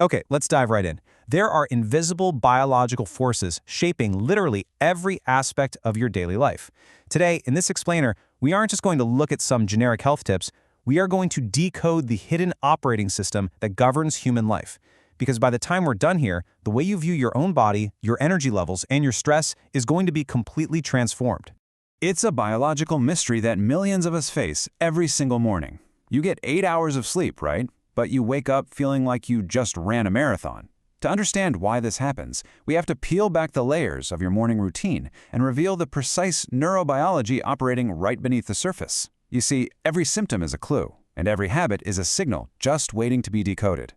Okay, let's dive right in. There are invisible biological forces shaping literally every aspect of your daily life. Today, in this explainer, we aren't just going to look at some generic health tips, we are going to decode the hidden operating system that governs human life. Because by the time we're done here, the way you view your own body, your energy levels, and your stress is going to be completely transformed. It's a biological mystery that millions of us face every single morning. You get 8 hours of sleep, right? But you wake up feeling like you just ran a marathon. To understand why this happens, we have to peel back the layers of your morning routine and reveal the precise neurobiology operating right beneath the surface. You see, every symptom is a clue, and every habit is a signal just waiting to be decoded.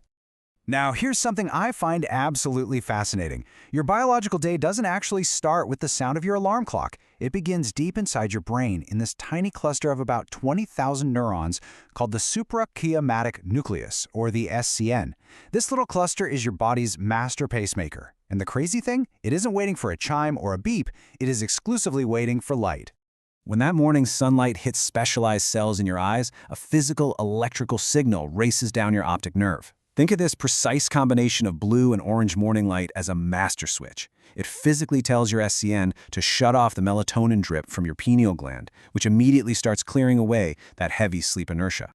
Now, here's something I find absolutely fascinating. Your biological day doesn't actually start with the sound of your alarm clock. It begins deep inside your brain in this tiny cluster of about 20,000 neurons called the suprachiasmatic nucleus, or the SCN. This little cluster is your body's master pacemaker. And the crazy thing? It isn't waiting for a chime or a beep. It is exclusively waiting for light. When that morning sunlight hits specialized cells in your eyes, a physical electrical signal races down your optic nerve. Think of this precise combination of blue and orange morning light as a master switch. It physically tells your SCN to shut off the melatonin drip from your pineal gland, which immediately starts clearing away that heavy sleep inertia.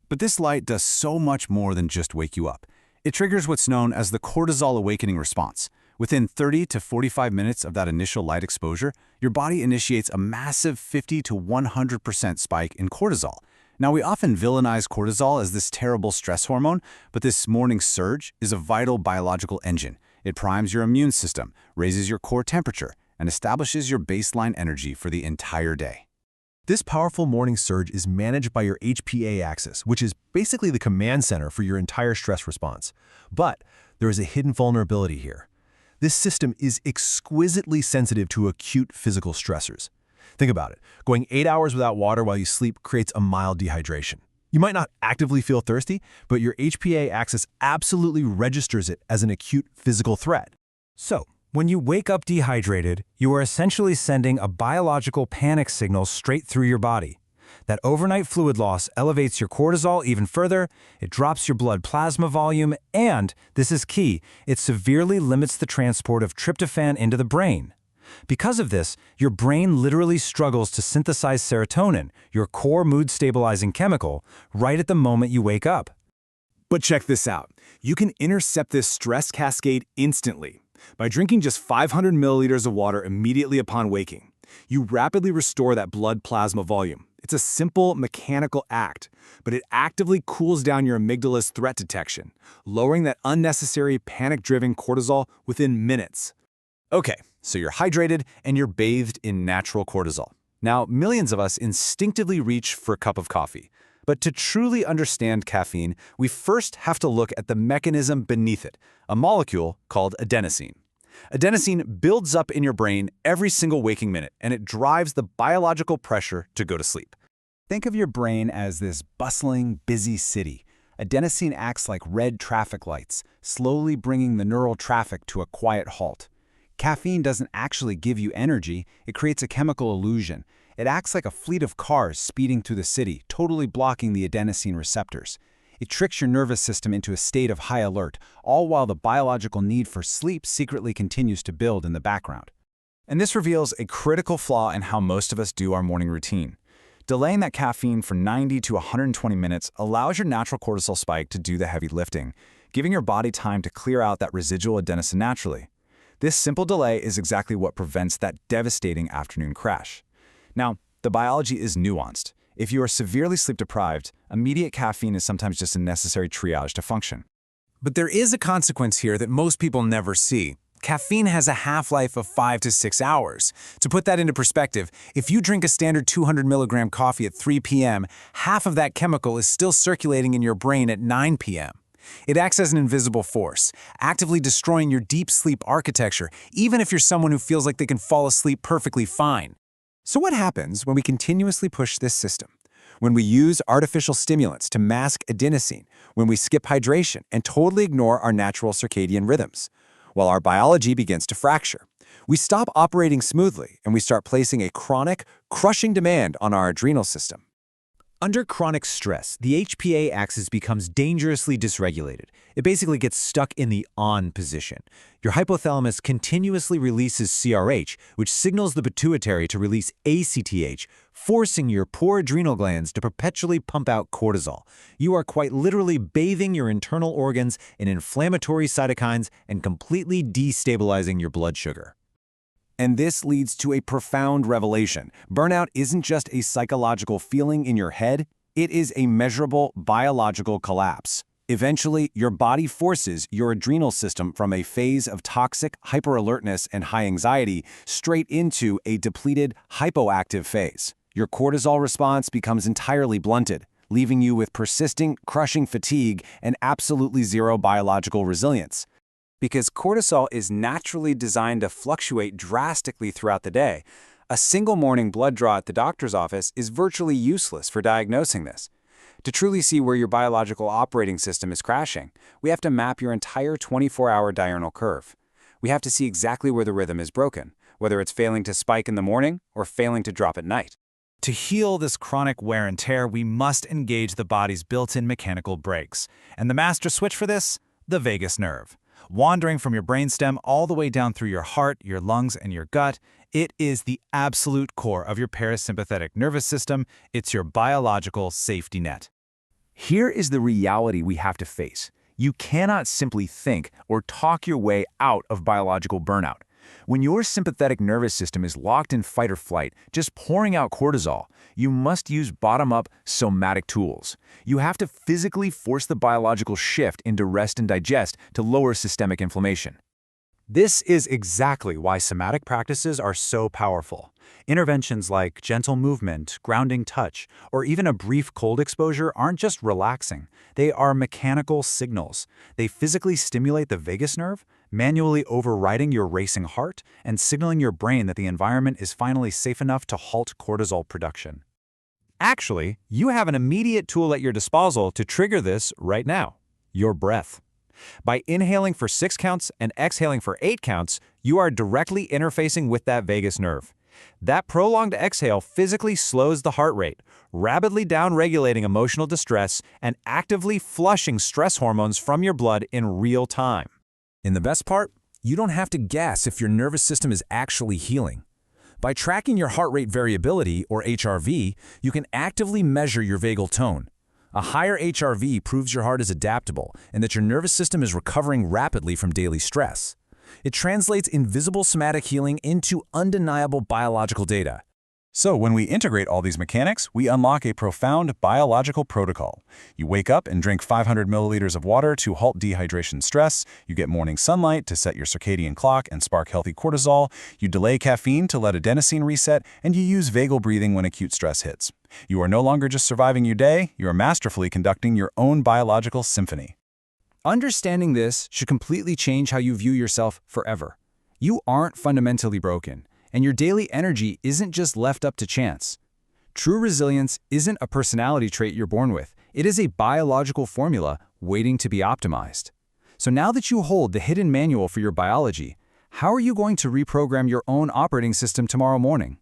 But this light does so much more than just wake you up. It triggers what's known as the cortisol awakening response. Within 30 to 45 minutes of that initial light exposure, your body initiates a massive 50 to 100% spike in cortisol. Now, we often villainize cortisol as this terrible stress hormone, but this morning surge is a vital biological engine. It primes your immune system, raises your core temperature, and establishes your baseline energy for the entire day. This powerful morning surge is managed by your HPA axis, which is basically the command center for your entire stress response. But there is a hidden vulnerability here. This system is exquisitely sensitive to acute physical stressors. Think about it. Going 8 hours without water while you sleep creates a mild dehydration. You might not actively feel thirsty, but your HPA axis absolutely registers it as an acute physical threat. So, when you wake up dehydrated, you are essentially sending a biological panic signal straight through your body. That overnight fluid loss elevates your cortisol even further, it drops your blood plasma volume, and, this is key, it severely limits the transport of tryptophan into the brain. Because of this, your brain literally struggles to synthesize serotonin, your core mood-stabilizing chemical, right at the moment you wake up. But check this out. You can intercept this stress cascade instantly. By drinking just 500 milliliters of water immediately upon waking, you rapidly restore that blood plasma volume. It's a simple mechanical act, but it actively cools down your amygdala's threat detection, lowering that unnecessary panic-driven cortisol within minutes. Okay, so you're hydrated and you're bathed in natural cortisol. Now, millions of us instinctively reach for a cup of coffee. But to truly understand caffeine, we first have to look at the mechanism beneath it, a molecule called adenosine. Adenosine builds up in your brain every single waking minute, and it drives the biological pressure to go to sleep. Think of your brain as this bustling, busy city. Adenosine acts like red traffic lights, slowly bringing the neural traffic to a quiet halt. Caffeine doesn't actually give you energy, it creates a chemical illusion. It acts like a fleet of cars speeding through the city, totally blocking the adenosine receptors. It tricks your nervous system into a state of high alert, all while the biological need for sleep secretly continues to build in the background. And this reveals a critical flaw in how most of us do our morning routine. Delaying that caffeine for 90 to 120 minutes allows your natural cortisol spike to do the heavy lifting, giving your body time to clear out that residual adenosine naturally. This simple delay is exactly what prevents that devastating afternoon crash. Now, the biology is nuanced. If you are severely sleep-deprived, immediate caffeine is sometimes just a necessary triage to function. But there is a consequence here that most people never see. Caffeine has a half-life of 5 to 6 hours. To put that into perspective, if you drink a standard 200 milligram coffee at 3 p.m., half of that chemical is still circulating in your brain at 9 p.m. It acts as an invisible force, actively destroying your deep sleep architecture, even if you're someone who feels like they can fall asleep perfectly fine. So what happens when we continuously push this system? When we use artificial stimulants to mask adenosine, when we skip hydration and totally ignore our natural circadian rhythms? Well, our biology begins to fracture. We stop operating smoothly and we start placing a chronic, crushing demand on our adrenal system. Under chronic stress, the HPA axis becomes dangerously dysregulated. It basically gets stuck in the on position. Your hypothalamus continuously releases CRH, which signals the pituitary to release ACTH, forcing your poor adrenal glands to perpetually pump out cortisol. You are quite literally bathing your internal organs in inflammatory cytokines and completely destabilizing your blood sugar. And this leads to a profound revelation. Burnout isn't just a psychological feeling in your head, it is a measurable biological collapse. Eventually, your body forces your adrenal system from a phase of toxic hyperalertness and high anxiety straight into a depleted hypoactive phase. Your cortisol response becomes entirely blunted, leaving you with persisting, crushing fatigue and absolutely zero biological resilience. Because cortisol is naturally designed to fluctuate drastically throughout the day, a single morning blood draw at the doctor's office is virtually useless for diagnosing this. To truly see where your biological operating system is crashing, we have to map your entire 24-hour diurnal curve. We have to see exactly where the rhythm is broken, whether it's failing to spike in the morning or failing to drop at night. To heal this chronic wear and tear, we must engage the body's built-in mechanical brakes. And the master switch for this? The vagus nerve. Wandering from your brainstem all the way down through your heart, your lungs, and your gut, it is the absolute core of your parasympathetic nervous system. It's your biological safety net. Here is the reality we have to face. You cannot simply think or talk your way out of biological burnout. When your sympathetic nervous system is locked in fight or flight, just pouring out cortisol, you must use bottom-up somatic tools. You have to physically force the biological shift into rest and digest to lower systemic inflammation. This is exactly why somatic practices are so powerful. Interventions like gentle movement, grounding touch, or even a brief cold exposure aren't just relaxing. They are mechanical signals. They physically stimulate the vagus nerve, manually overriding your racing heart and signaling your brain that the environment is finally safe enough to halt cortisol production. Actually, you have an immediate tool at your disposal to trigger this right now: your breath. By inhaling for 6 counts and exhaling for 8 counts, you are directly interfacing with that vagus nerve. That prolonged exhale physically slows the heart rate, rapidly downregulating emotional distress and actively flushing stress hormones from your blood in real time. And the best part? You don't have to guess if your nervous system is actually healing. By tracking your heart rate variability, or HRV, you can actively measure your vagal tone. A higher HRV proves your heart is adaptable and that your nervous system is recovering rapidly from daily stress. It translates invisible somatic healing into undeniable biological data. So when we integrate all these mechanics, we unlock a profound biological protocol. You wake up and drink 500 milliliters of water to halt dehydration stress. You get morning sunlight to set your circadian clock and spark healthy cortisol. You delay caffeine to let adenosine reset, and you use vagal breathing when acute stress hits. You are no longer just surviving your day, you are masterfully conducting your own biological symphony. Understanding this should completely change how you view yourself forever. You aren't fundamentally broken, and your daily energy isn't just left up to chance. True resilience isn't a personality trait you're born with. It is a biological formula waiting to be optimized. So now that you hold the hidden manual for your biology, how are you going to reprogram your own operating system tomorrow morning?